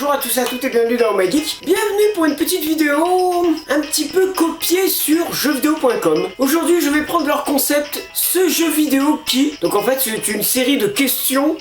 bonjour à tous et à toutes et bienvenue dans My Geek. Bienvenue pour une petite vidéo un petit peu copiée sur jeuxvideo.com. Aujourd'hui je vais prendre leur concept, ce jeu vidéo qui... Donc en fait c'est une série de questions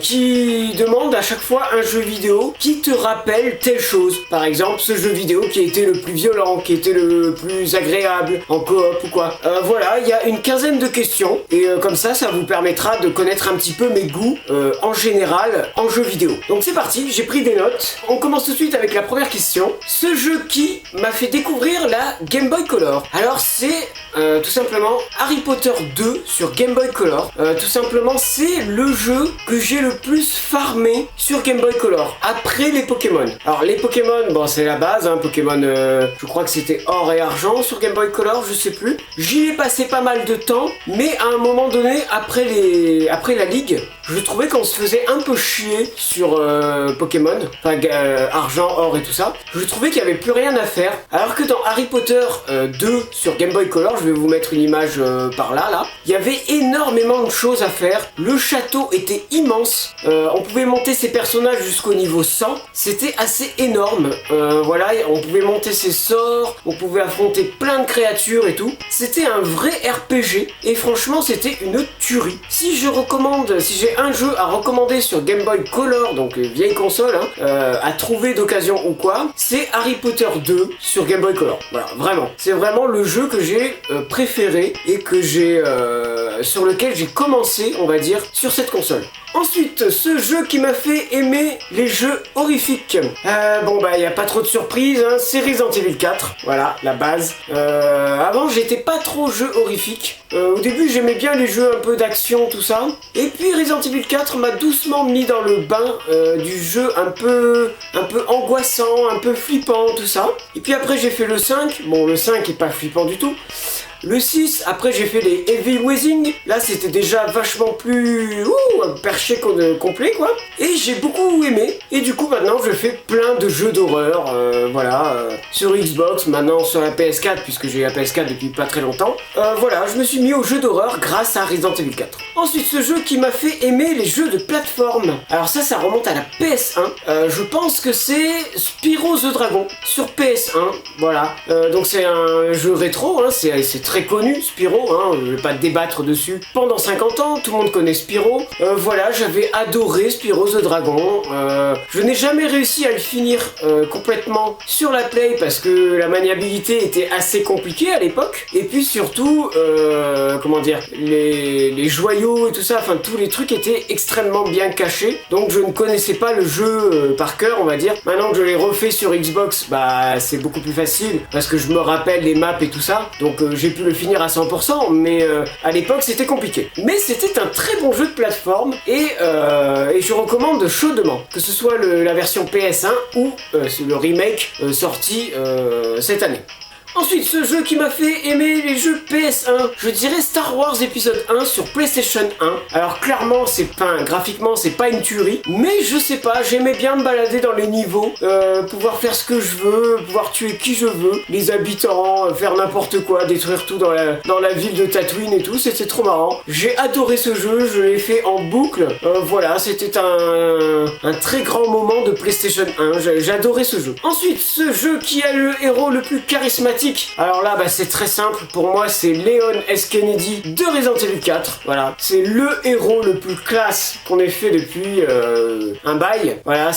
qui demandent à chaque fois un jeu vidéo qui te rappelle telle chose. Par exemple ce jeu vidéo qui a été le plus violent, qui a été le plus agréable en coop ou quoi. Voilà, il y a une quinzaine de questions et comme ça vous permettra de connaître un petit peu mes goûts en général en jeu vidéo. Donc c'est parti, j'ai pris des notes. On commence tout de suite avec la première question. Ce jeu qui m'a fait découvrir la Game Boy Color. Alors c'est tout simplement Harry Potter 2 sur Game Boy Color. Tout simplement c'est le jeu que j'ai le plus farmé sur Game Boy Color après les Pokémon. Alors les Pokémon, bon c'est la base, hein, Pokémon je crois que c'était or et argent sur Game Boy Color, je sais plus. J'y ai passé pas mal de temps, mais à un moment donné après la ligue, je trouvais qu'on se faisait un peu chier sur Pokémon, enfin argent, or et tout ça. Je trouvais qu'il n'y avait plus rien à faire. Alors que dans Harry Potter 2 sur Game Boy Color, je vais vous mettre une image par là, il y avait énormément de choses à faire. Le château était immense. On pouvait monter ses personnages jusqu'au niveau 100. C'était assez énorme. Voilà, on pouvait monter ses sorts, on pouvait affronter plein de créatures et tout. C'était un vrai RPG et franchement c'était une tuerie. Si j'ai un jeu à recommander sur Game Boy Color, donc vieille console, hein, à trouver d'occasion ou quoi, c'est Harry Potter 2 sur Game Boy Color. Voilà, vraiment. C'est vraiment le jeu que j'ai préféré et que sur lequel j'ai commencé, on va dire, sur cette console. Ensuite, ce jeu qui m'a fait aimer les jeux horrifiques. Bon bah, il n'y a pas trop de surprises, hein, c'est Resident Evil 4, voilà, la base. Avant, j'étais pas trop jeu horrifique. Au début, j'aimais bien les jeux un peu d'action, tout ça. Et puis Resident Evil 4 m'a doucement mis dans le bain du jeu un peu angoissant, un peu flippant, tout ça. Et puis après, j'ai fait le 5. Bon, le 5 est pas flippant du tout. Le 6, après j'ai fait les Heavy Raising, là c'était déjà vachement plus perché complet quoi. Et j'ai beaucoup aimé, et du coup maintenant je fais plein de jeux d'horreur, sur Xbox, maintenant sur la PS4, puisque j'ai la PS4 depuis pas très longtemps. Voilà, je me suis mis aux jeux d'horreur grâce à Resident Evil 4. Ensuite ce jeu qui m'a fait aimer les jeux de plateforme. Alors ça remonte à la PS1, je pense que c'est Spyro the Dragon, sur PS1, voilà. Donc c'est un jeu rétro, hein, c'est très connu, Spyro, hein, je vais pas débattre dessus. Pendant 50 ans, tout le monde connaît Spyro. Voilà, j'avais adoré Spyro the Dragon. Je n'ai jamais réussi à le finir complètement sur la Play parce que la maniabilité était assez compliquée à l'époque. Et puis surtout, comment dire, les joyaux et tout ça, enfin tous les trucs étaient extrêmement bien cachés. Donc je ne connaissais pas le jeu par cœur, on va dire. Maintenant que je l'ai refait sur Xbox, bah c'est beaucoup plus facile parce que je me rappelle les maps et tout ça. Donc j'ai pu le finir à 100%, mais à l'époque c'était compliqué. Mais c'était un très bon jeu de plateforme et je recommande chaudement, que ce soit la version PS1 ou le remake sorti cette année. Ensuite, ce jeu qui m'a fait aimer les jeux PS1, je dirais Star Wars épisode 1 sur PlayStation 1. Alors clairement, graphiquement, c'est pas une tuerie, mais je sais pas, j'aimais bien me balader dans les niveaux, pouvoir faire ce que je veux, pouvoir tuer qui je veux, les habitants, faire n'importe quoi, détruire tout dans la ville de Tatooine et tout, c'était trop marrant. J'ai adoré ce jeu, je l'ai fait en boucle, voilà, c'était un très grand moment de PlayStation 1, j'ai adoré ce jeu. Ensuite, ce jeu qui a le héros le plus charismatique. Alors là, bah, c'est très simple. Pour moi, c'est Leon S. Kennedy de Resident Evil 4. Voilà, c'est le héros le plus classe qu'on ait fait depuis un bail. Voilà,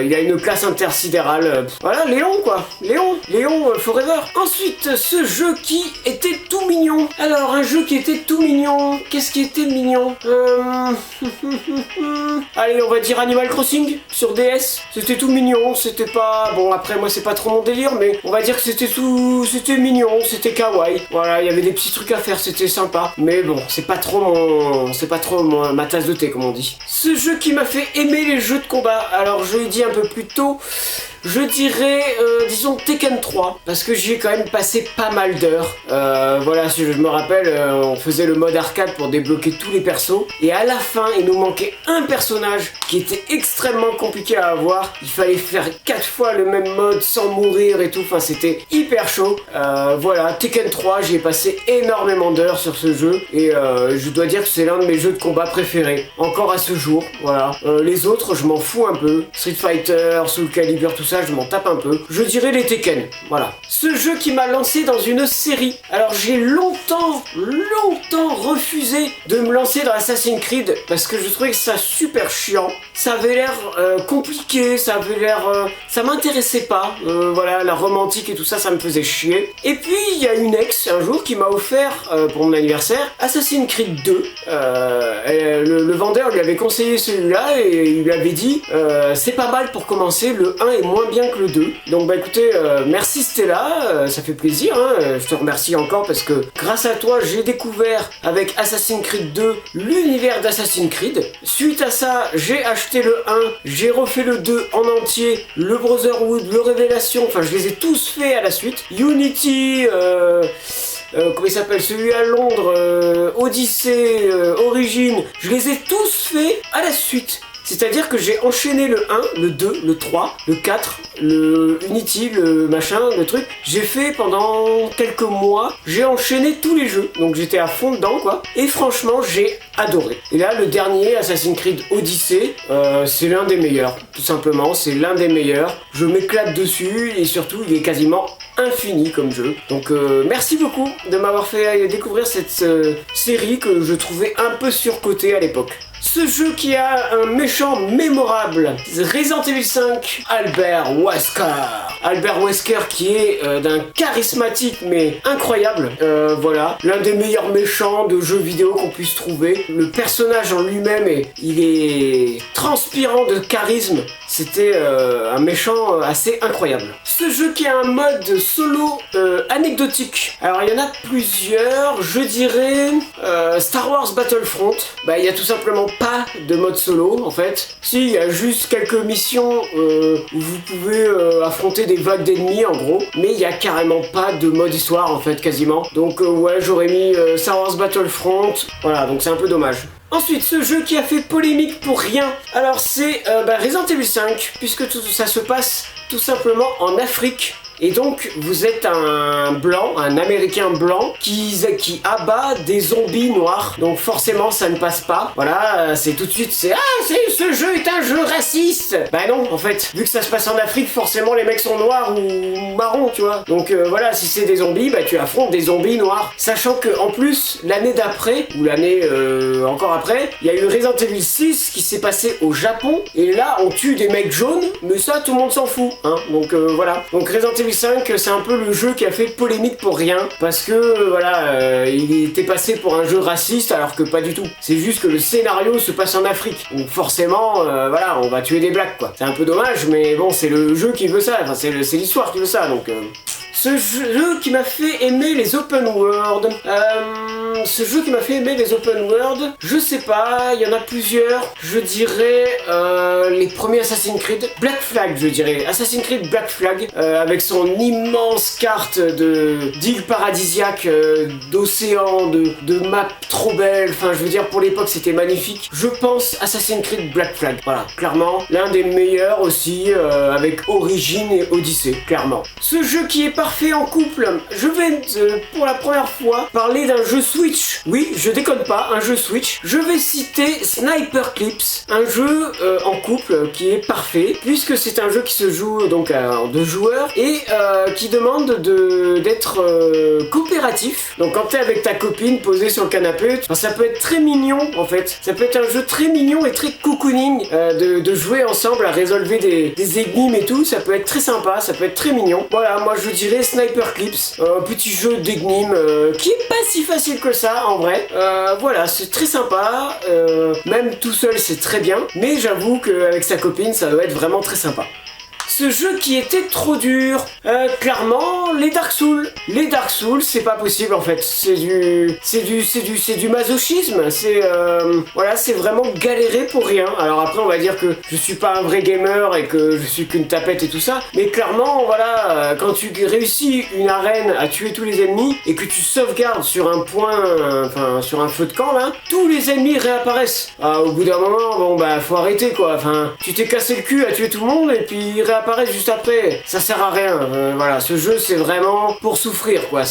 il a une classe intersidérale. Voilà, Léon quoi. Léon Forever. Ensuite, ce jeu qui était tout mignon. Alors, un jeu qui était tout mignon. Qu'est-ce qui était mignon Allez, on va dire Animal Crossing sur DS. C'était tout mignon. C'était pas... Bon, après, moi, c'est pas trop mon délire, mais on va dire que c'était mignon, c'était kawaii. Voilà, il y avait des petits trucs à faire, c'était sympa. Mais bon, c'est pas trop ma tasse de thé, comme on dit. Ce jeu qui m'a fait aimer les jeux de combat. Alors, je l'ai dit un peu plus tôt, je dirais, disons Tekken 3, parce que j'y ai quand même passé pas mal d'heures. Voilà, si je me rappelle, on faisait le mode arcade pour débloquer tous les persos, et à la fin, il nous manquait un personnage qui était extrêmement compliqué à avoir. Il fallait faire 4 fois le même mode sans mourir et tout, enfin c'était hyper chaud. Voilà, Tekken 3, j'y ai passé énormément d'heures sur ce jeu, et je dois dire que c'est l'un de mes jeux de combat préférés, encore à ce jour, voilà. Les autres, je m'en fous un peu. Street Fighter, Soul Calibur, tout ça, je m'en tape un peu. Je dirais les Tekken, voilà. Ce jeu qui m'a lancé dans une série. Alors j'ai longtemps refusé de me lancer dans Assassin's Creed, parce que je trouvais ça super chiant. Ça avait l'air compliqué, ça avait l'air... ça m'intéressait pas, voilà, la romantique et tout ça, ça me faisait chier. Et puis, il y a une ex, un jour, qui m'a offert, pour mon anniversaire, Assassin's Creed 2. Le vendeur lui avait conseillé celui-là, et il lui avait dit, c'est pas mal pour commencer, le 1 est moins bien que le 2. Donc, bah écoutez, merci Stella, ça fait plaisir, hein, je te remercie encore, parce que grâce à toi, j'ai découvert, avec Assassin's Creed 2, l'univers d'Assassin's Creed. Suite à ça, j'ai acheté le 1, j'ai refait le 2 en entier, le Brotherhood, le Révélation, enfin je les ai tous faits à la suite. Unity, comment il s'appelle, celui à Londres, Odyssey, Origin, je les ai tous faits à la suite. C'est-à-dire que j'ai enchaîné le 1, le 2, le 3, le 4, le Unity, le machin, le truc. J'ai fait pendant quelques mois, j'ai enchaîné tous les jeux. Donc j'étais à fond dedans, quoi. Et franchement, j'ai adoré. Et là, le dernier, Assassin's Creed Odyssey, c'est l'un des meilleurs. Tout simplement, c'est l'un des meilleurs. Je m'éclate dessus et surtout, il est quasiment infini comme jeu. Donc merci beaucoup de m'avoir fait découvrir cette série que je trouvais un peu surcotée à l'époque. Ce jeu qui a un méchant mémorable, Resident Evil 5, Albert Wesker. Albert Wesker qui est d'un charismatique mais incroyable, voilà, l'un des meilleurs méchants de jeux vidéo qu'on puisse trouver. Le personnage en lui-même, il est transpirant de charisme. C'était un méchant assez incroyable. Ce jeu qui a un mode solo anecdotique. Alors il y en a plusieurs, je dirais Star Wars Battlefront. Bah il y a tout simplement pas de mode solo en fait. Si, il y a juste quelques missions où vous pouvez affronter des vagues d'ennemis en gros. Mais il y a carrément pas de mode histoire en fait quasiment. Donc ouais, j'aurais mis Star Wars Battlefront. Voilà, donc c'est un peu dommage. Ensuite, ce jeu qui a fait polémique pour rien, alors c'est Resident Evil 5, puisque tout ça se passe tout simplement en Afrique. Et donc, vous êtes un blanc, un américain blanc, qui abat des zombies noirs. Donc forcément, ça ne passe pas. Voilà, c'est tout de suite, ce jeu est un jeu raciste. Bah non, en fait, vu que ça se passe en Afrique, forcément les mecs sont noirs ou marrons, tu vois. Donc voilà, si c'est des zombies, bah tu affrontes des zombies noirs. Sachant que en plus, l'année d'après, ou l'année encore après, il y a eu Resident Evil 6 qui s'est passé au Japon. Et là, on tue des mecs jaunes, mais ça, tout le monde s'en fout. Hein. Donc voilà. Donc Resident Evil 5, c'est un peu le jeu qui a fait polémique pour rien, parce que voilà, il était passé pour un jeu raciste alors que pas du tout. C'est juste que le scénario se passe en Afrique, donc forcément voilà, on va tuer des blacks quoi. C'est un peu dommage, mais bon, c'est le jeu qui veut ça, enfin c'est l'histoire qui veut ça, donc ce jeu qui m'a fait aimer les open world. Ce jeu qui m'a fait aimer les open world, je sais pas, il y en a plusieurs. Je dirais les premiers Assassin's Creed. Black Flag, je dirais. Assassin's Creed Black Flag, avec son immense carte d'îles paradisiaques, d'océans, de maps trop belles. Enfin, je veux dire, pour l'époque, c'était magnifique. Je pense Assassin's Creed Black Flag. Voilà, clairement, l'un des meilleurs aussi, avec Origin et Odyssey, clairement. Ce jeu qui est parfait en couple, je vais pour la première fois parler d'un jeu Switch. Oui, je déconne pas, un jeu Switch. Je vais citer Sniper Clips, un jeu en couple qui est parfait, puisque c'est un jeu qui se joue donc en 2 joueurs et qui demande d'être coopératif. Donc quand t'es avec ta copine posée sur le canapé, ça peut être très mignon en fait. Ça peut être un jeu très mignon et très cocooning de jouer ensemble à résolver des énigmes et tout. Ça peut être très sympa, ça peut être très mignon. Voilà, moi je dirais Sniper Clips, un petit jeu d'énigmes qui est pas si facile que ça en vrai. Voilà, c'est très sympa, même tout seul c'est très bien, mais j'avoue qu'avec sa copine ça doit être vraiment très sympa. ce jeu qui était trop dur. Clairement, les Dark Souls. Les Dark Souls, c'est pas possible en fait. C'est du masochisme. Voilà, c'est vraiment galérer pour rien. Alors après, on va dire que je suis pas un vrai gamer et que je suis qu'une tapette et tout ça. Mais clairement, voilà, quand tu réussis une arène à tuer tous les ennemis et que tu sauvegardes sur un point, enfin sur un feu de camp là, tous les ennemis réapparaissent. Au bout d'un moment, bon bah faut arrêter quoi. Enfin, tu t'es cassé le cul à tuer tout le monde et puis ils réapparaissent juste après. Ça sert à rien. Voilà, ce jeu c'est vraiment pour souffrir quoi.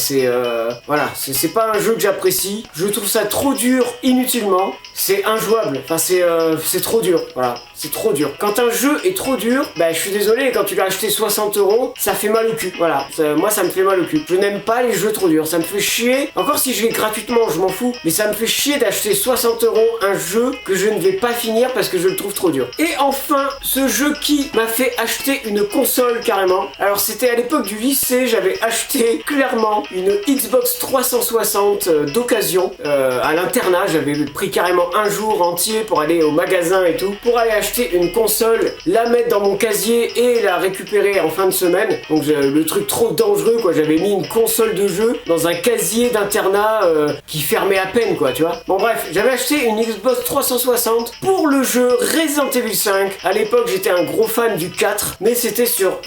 Voilà, c'est pas un jeu que j'apprécie. Je trouve ça trop dur inutilement. C'est injouable. Enfin c'est trop dur. Voilà, c'est trop dur. Quand un jeu est trop dur, bah je suis désolé, quand tu l'as acheté 60 €, ça fait mal au cul. Voilà, moi ça me fait mal au cul. Je n'aime pas les jeux trop durs. Ça me fait chier. Encore si je l'ai gratuitement, je m'en fous. Mais ça me fait chier d'acheter 60 € un jeu que je ne vais pas finir parce que je le trouve trop dur. Et enfin, ce jeu qui m'a fait acheter une console carrément. Alors c'était à l'époque du lycée, j'avais acheté clairement une Xbox 360 d'occasion à l'internat. J'avais pris carrément un jour entier pour aller au magasin et tout, pour aller acheter une console, la mettre dans mon casier et la récupérer en fin de semaine. Donc le truc trop dangereux quoi, j'avais mis une console de jeu dans un casier d'internat qui fermait à peine quoi, tu vois. Bon bref, j'avais acheté une Xbox 360 pour le jeu Resident Evil 5. À l'époque j'étais un gros fan du 4, mais c'était sur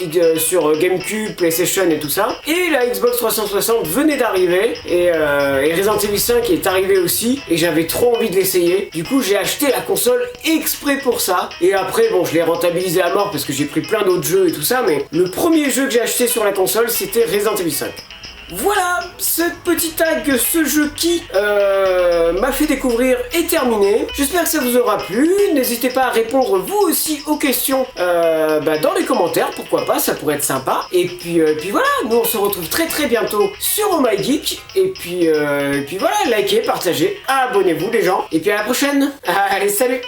GameCube, PlayStation et tout ça. Et la Xbox 360 venait d'arriver et Resident Evil 5 est arrivé aussi et j'avais trop envie de l'essayer. Du coup j'ai acheté la console exprès pour ça. Et après bon je l'ai rentabilisé à mort parce que j'ai pris plein d'autres jeux et tout ça, mais le premier jeu que j'ai acheté sur la console c'était Resident Evil 5. Voilà, cette petite tag, ce jeu qui m'a fait découvrir est terminé. J'espère que ça vous aura plu. N'hésitez pas à répondre vous aussi aux questions dans les commentaires, pourquoi pas, ça pourrait être sympa. Et puis voilà, nous on se retrouve très très bientôt sur Oh My Geek. Et puis voilà, likez, partagez, abonnez-vous les gens. Et puis à la prochaine. Allez, salut!